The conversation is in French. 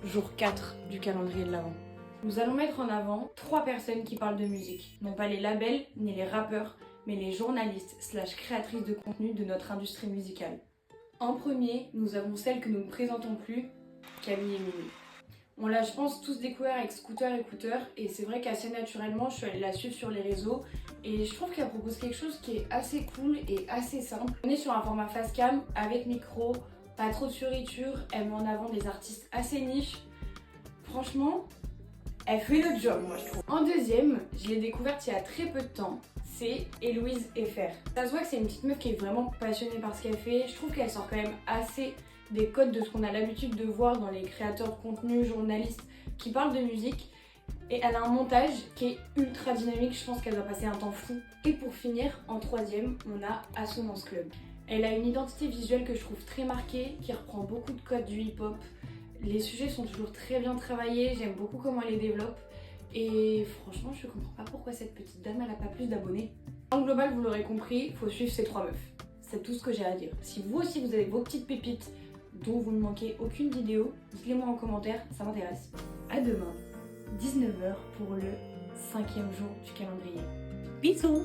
jour 4 du calendrier de l'Avent. Nous allons mettre en avant 3 personnes qui parlent de musique, non pas les labels ni les rappeurs, mais les journalistes / créatrices de contenu de notre industrie musicale. En premier, nous avons celle que nous ne présentons plus, Camille et Mimi. On l'a, je pense, tous découvert avec Scooter Écouteur et c'est vrai qu'assez naturellement, je suis allée la suivre sur les réseaux et je trouve qu'elle propose quelque chose qui est assez cool et assez simple. On est sur un format face cam avec micro, pas trop de fioritures, elle met en avant des artistes assez niches. Franchement, elle fait le job, moi je trouve. En deuxième, je l'ai découverte il y a très peu de temps, c'est Héloïse Effer. Ça se voit que c'est une petite meuf qui est vraiment passionnée par ce qu'elle fait. Je trouve qu'elle sort quand même assez des codes de ce qu'on a l'habitude de voir dans les créateurs de contenu, journalistes qui parlent de musique. Et elle a un montage qui est ultra dynamique, je pense qu'elle va passer un temps fou. Et pour finir, en troisième, on a Assonance Club. Elle a une identité visuelle que je trouve très marquée, qui reprend beaucoup de codes du hip-hop. Les sujets sont toujours très bien travaillés, j'aime beaucoup comment elle les développe. Et franchement, je comprends pas pourquoi cette petite dame, elle a pas plus d'abonnés. En global, vous l'aurez compris, il faut suivre ces 3 meufs. C'est tout ce que j'ai à dire. Si vous aussi, vous avez vos petites pépites dont vous ne manquez aucune vidéo, dites-les moi en commentaire, ça m'intéresse. À demain, 19h pour le 5e jour du calendrier. Bisous!